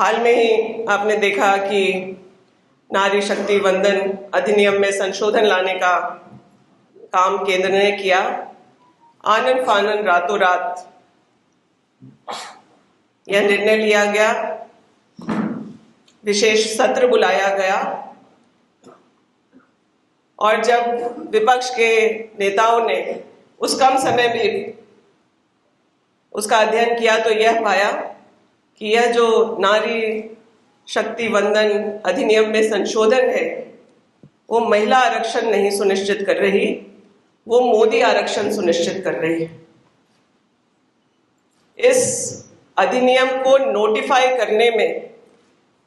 हाल में ही आपने देखा कि नारी शक्ति वंदन अधिनियम में संशोधन लाने का काम केंद्र ने किया। आनन फानन रातों रात यह निर्णय लिया गया, विशेष सत्र बुलाया गया और जब विपक्ष के नेताओं ने उस कम समय में उसका अध्ययन किया तो यह पाया कि यह जो नारी शक्ति वंदन अधिनियम में संशोधन है वो महिला आरक्षण नहीं सुनिश्चित कर रही, वो मोदी आरक्षण सुनिश्चित कर रही है। इस अधिनियम को नोटिफाई करने में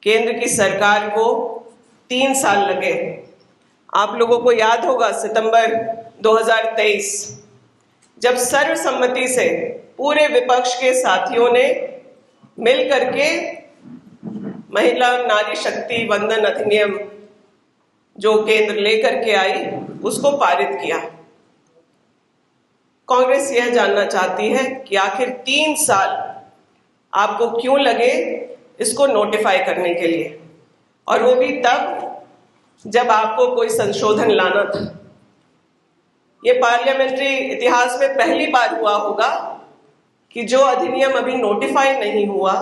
केंद्र की सरकार को 3 साल लगे। आप लोगों को याद होगा सितंबर 2023 जब सर्वसम्मति से पूरे विपक्ष के साथियों ने मिल करके महिला नारी शक्ति वंदन अधिनियम जो केंद्र लेकर के आई उसको पारित किया। कांग्रेस यह जानना चाहती है कि आखिर 3 साल आपको क्यों लगे इसको नोटिफाई करने के लिए, और वो भी तब जब आपको कोई संशोधन लाना था। ये पार्लियामेंट्री इतिहास में पहली बार हुआ होगा कि जो अधिनियम अभी नोटिफाई नहीं हुआ,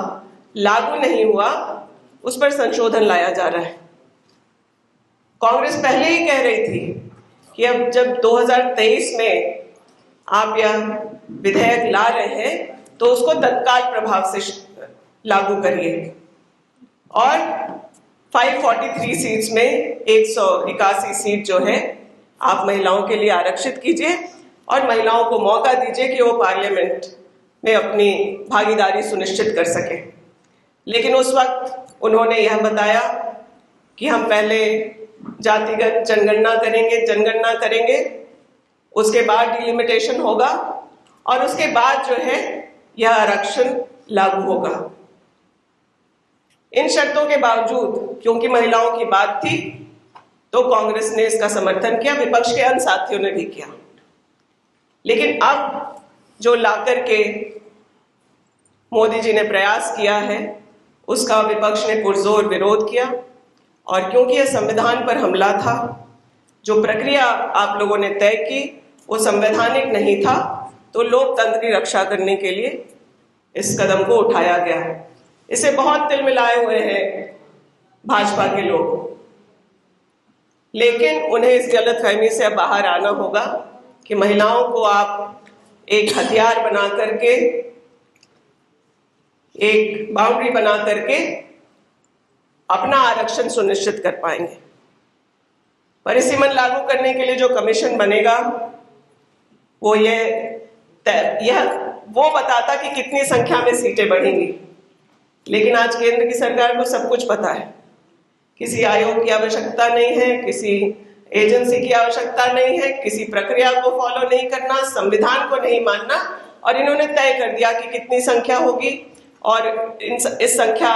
लागू नहीं हुआ, उस पर संशोधन लाया जा रहा है। कांग्रेस पहले ही कह रही थी कि अब जब 2023 में आप यह विधेयक ला रहे हैं तो उसको तत्काल प्रभाव से लागू करिए, और 543 सीट्स में 181 सीट जो है आप महिलाओं के लिए आरक्षित कीजिए और महिलाओं को मौका दीजिए कि वो पार्लियामेंट में अपनी भागीदारी सुनिश्चित कर सके। लेकिन उस वक्त उन्होंने यह बताया कि हम पहले जातिगत जनगणना करेंगे, उसके बाद डिलिमिटेशन होगा और उसके बाद जो है यह आरक्षण लागू होगा। इन शर्तों के बावजूद क्योंकि महिलाओं की बात थी तो कांग्रेस ने इसका समर्थन किया, विपक्ष के अन्य साथियों ने भी किया। लेकिन अब जो लाकर के मोदी जी ने प्रयास किया है उसका विपक्ष ने पुरजोर विरोध किया, और क्योंकि यह संविधान पर हमला था, जो प्रक्रिया आप लोगों ने तय की वो संवैधानिक नहीं था, तो लोकतंत्र की रक्षा करने के लिए इस कदम को उठाया गया। इसे बहुत तिलमिलाए हुए हैं भाजपा के लोग, लेकिन उन्हें इस गलतफहमी से अब बाहर आना होगा कि महिलाओं को आप एक हथियार बना करके, एक बाउंड्री बना करके अपना आरक्षण सुनिश्चित कर पाएंगे। परिसीमन लागू करने के लिए जो कमीशन बनेगा वो वो बताता कि कितनी संख्या में सीटें बढ़ेंगी, लेकिन आज केंद्र की सरकार को सब कुछ पता है। किसी आयोग की आवश्यकता नहीं है, किसी एजेंसी की आवश्यकता नहीं है, किसी प्रक्रिया को फॉलो नहीं करना, संविधान को नहीं मानना, और इन्होंने तय कर दिया कि कितनी संख्या होगी और इस संख्या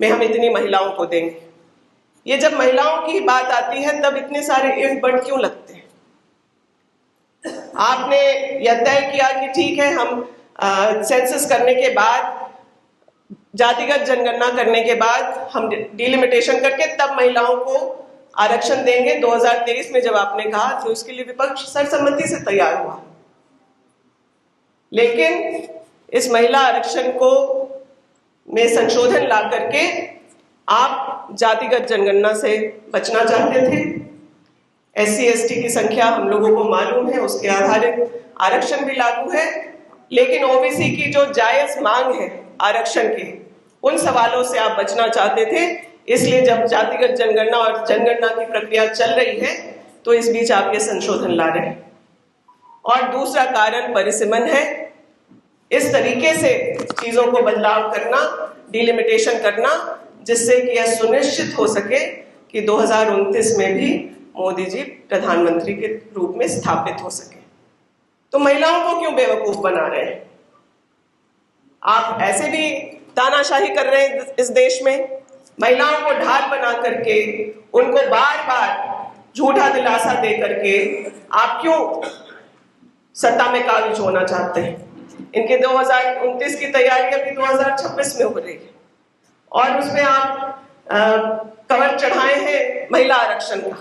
में हम इतनी महिलाओं को देंगे। ये जब महिलाओं की बात आती है तब इतने सारे इफ बट क्यों लगते हैं? आपने यह तय किया कि ठीक है, हम सेंसस करने के बाद, जातिगत जनगणना करने के बाद हम डिलिमिटेशन करके तब महिलाओं को आरक्षण देंगे। 2023 में जब आपने कहा तो उसके लिए विपक्ष सर्वसम्मति से तैयार हुआ, लेकिन इस महिला आरक्षण को में संशोधन ला करके आप जातिगत जनगणना से बचना चाहते थे। SC/ST की संख्या हम लोगों को मालूम है, उसके आधारित आरक्षण भी लागू है, लेकिन OBC की जो जायज मांग है आरक्षण की, उन सवालों से आप बचना चाहते थे। इसलिए जब जातिगत जनगणना और जनगणना की प्रक्रिया चल रही है तो इस बीच आप ये संशोधन ला रहे हैं। और दूसरा कारण परिसीमन है। इस तरीके से चीजों को बदलाव करना, डिलिमिटेशन करना, जिससे कि यह सुनिश्चित हो सके कि 2029 में भी मोदी जी प्रधानमंत्री के रूप में स्थापित हो सके। तो महिलाओं को क्यों बेवकूफ बना रहे हैं? आप ऐसे भी तानाशाही कर रहे हैं इस देश में, महिलाओं को ढाल बना करके उनको बार बार झूठा दिलासा दे करके आप क्यों सत्ता में काबिज होना चाहते हैं? इनके 2029 की तैयारी अभी 2026 में हो रही है। और उसमें आप कवर चढ़ाए हैं महिला आरक्षण का।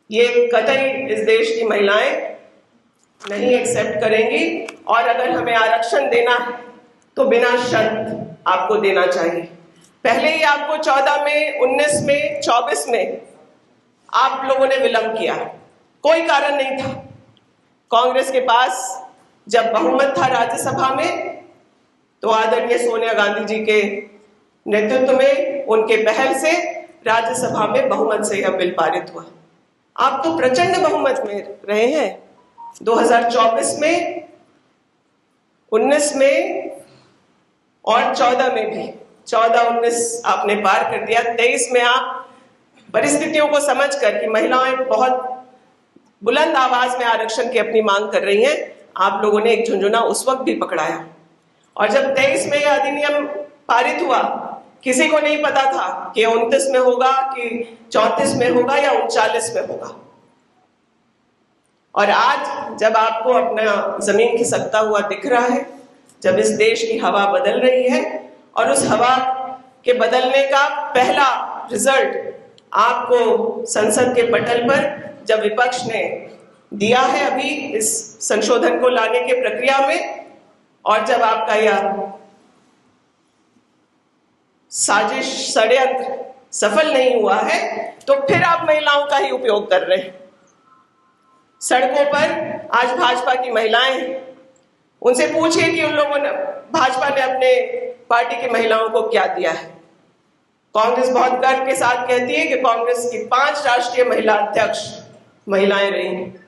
ये कतई इस देश की महिलाएं नहीं एक्सेप्ट करेंगी, और अगर हमें आरक्षण देना है तो बिना शर्त आपको देना चाहिए। पहले ही आपको 14 में, 19 में, 24 में आप लोगों ने विलंब किया, कोई कारण नहीं था। कांग्रेस के पास जब बहुमत था राज्यसभा में, तो आदरणीय सोनिया गांधी जी के नेतृत्व में, उनके पहल से राज्यसभा में बहुमत से यह बिल पारित हुआ। आप तो प्रचंड बहुमत में रहे हैं 2024 में, 19 में और 14 में भी। 14-19 आपने पार कर दिया। 23 में आप परिस्थितियों को समझकर कि महिलाएं बहुत बुलंद आवाज में आरक्षण की अपनी मांग कर रही हैं, आप लोगों ने एक झुंझुना उस वक्त भी पकड़ाया। और जब 23 में यह अधिनियम पारित हुआ, किसी को नहीं पता था कि 29 में होगा कि 34 में होगा या 39 में होगा। और आज जब आपको अपना जमीन खिसकता हुआ दिख रहा है, जब इस देश की हवा बदल रही है, और उस हवा के बदलने का पहला रिजल्ट आपको संसद के पटल पर जब विपक्ष ने दिया है अभी इस संशोधन को लाने के प्रक्रिया में, और जब आपका यह साजिश षड्यंत्र सफल नहीं हुआ है, तो फिर आप महिलाओं का ही उपयोग कर रहे हैं। सड़कों पर आज भाजपा की महिलाएं हैं, उनसे पूछिए कि उन लोगों ने, भाजपा ने अपने पार्टी की महिलाओं को क्या दिया है। कांग्रेस बहुत गर्व के साथ कहती है कि कांग्रेस की 5 राष्ट्रीय महिला अध्यक्ष महिलाएं रही हैं।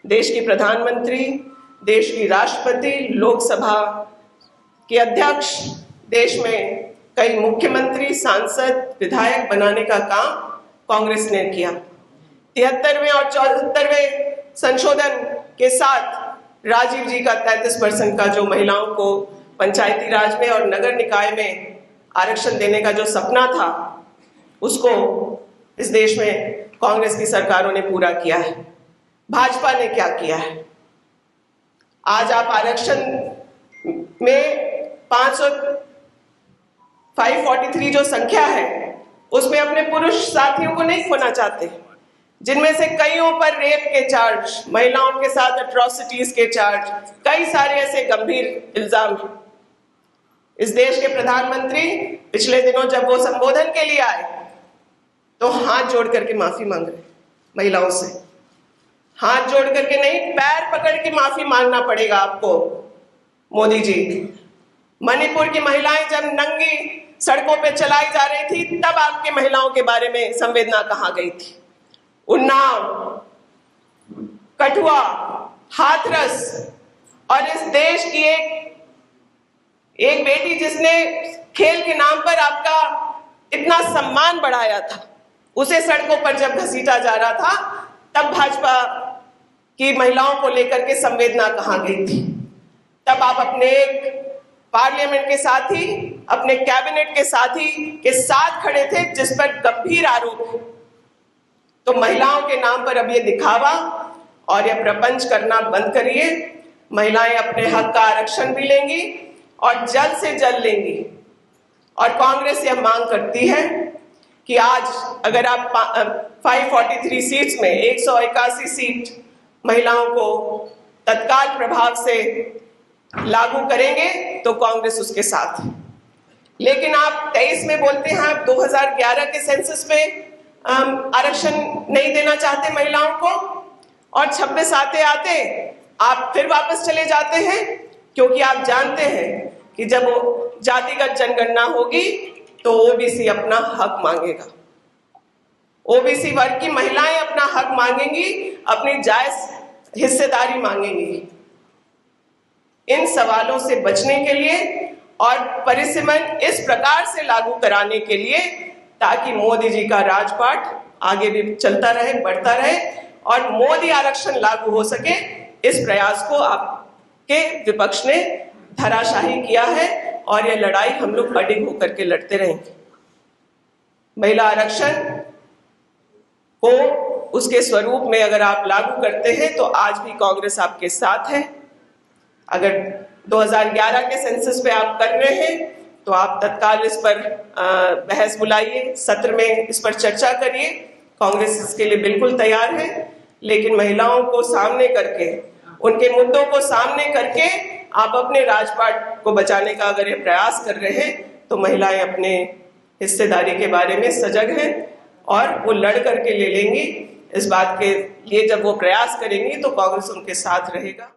देश की प्रधानमंत्री, देश की राष्ट्रपति, लोकसभा के अध्यक्ष, देश में कई मुख्यमंत्री, सांसद, विधायक बनाने का काम कांग्रेस ने किया। 73वें और 74वें संशोधन के साथ राजीव जी का 33% का जो महिलाओं को पंचायती राज में और नगर निकाय में आरक्षण देने का जो सपना था, उसको इस देश में कांग्रेस की सरकारों ने पूरा किया है। भाजपा ने क्या किया है? आज आप आरक्षण में 543 जो संख्या है, उसमें अपने पुरुष साथियों को नहीं खोना चाहते, जिनमें से कईयों पर रेप के चार्ज, महिलाओं के साथ एट्रोसिटीज के चार्ज, कई सारे ऐसे गंभीर इल्जाम हैं। इस देश के प्रधानमंत्री पिछले दिनों जब वो संबोधन के लिए आए, तो हाथ जोड़ करके माफी मांग रहे महिलाओं से। हाथ जोड़ करके नहीं, पैर पकड़ के माफी मांगना पड़ेगा आपको मोदी जी। मणिपुर की महिलाएं जब नंगी सड़कों पे चलाई जा रही थी, तब आपके महिलाओं के बारे में संवेदना कहां गई थी? उन्नाव, कठुआ, हाथरस, और इस देश की एक बेटी जिसने खेल के नाम पर आपका इतना सम्मान बढ़ाया था, उसे सड़कों पर जब घसीटा जा रहा था, तब भाजपा की महिलाओं को लेकर के संवेदना कहां गई थी? तब आप अपने पार्लियामेंट के साथी, अपने कैबिनेट के साथी के साथ खड़े थे जिस पर गंभीर आरोप है। तो महिलाओं के नाम पर अब ये दिखावा और ये प्रपंच करना बंद करिए। महिलाएं अपने हक का आरक्षण भी लेंगी और जल्द से जल्द लेंगी। और कांग्रेस यह मांग करती है कि आज अगर आप 543 सीट्स में 181 सीट महिलाओं को तत्काल प्रभाव से लागू करेंगे तो कांग्रेस उसके साथ है। लेकिन आप 23 में बोलते हैं आप 2011 के सेंसस में आरक्षण नहीं देना चाहते महिलाओं को, और 26 आते आते आप फिर वापस चले जाते हैं, क्योंकि आप जानते हैं कि जब जातिगत जनगणना होगी तो ओबीसी अपना हक मांगेगा। ओबीसी वर्ग की महिलाएं अपना हक मांगेंगी, अपनी जायज हिस्सेदारी मांगेंगी। इन सवालों से बचने के लिए और परिसीमन इस प्रकार से लागू कराने के लिए, ताकि मोदी जी का राजपाट आगे भी चलता रहे, बढ़ता रहे और मोदी आरक्षण लागू हो सके, इस प्रयास को आपके विपक्ष ने धराशाही किया है और यह लड़ाई हम लोग अडिग होकर के लड़ते रहेंगे। महिला आरक्षण को उसके स्वरूप में अगर आप लागू करते हैं तो आज भी कांग्रेस आपके साथ है। अगर 2011 के सेंसस पे आप कर रहे हैं तो आप तत्काल इस पर बहस बुलाइए, सत्र में इस पर चर्चा करिए। कांग्रेस इसके लिए बिल्कुल तैयार है, लेकिन महिलाओं को सामने करके, उनके मुद्दों को सामने करके आप अपने राजपाट को बचाने का अगर ये प्रयास कर रहे हैं तो महिलाएं अपने हिस्सेदारी के बारे में सजग हैं और वो लड़ करके ले लेंगी। इस बात के लिए जब वो प्रयास करेंगी तो कांग्रेस उनके साथ रहेगा।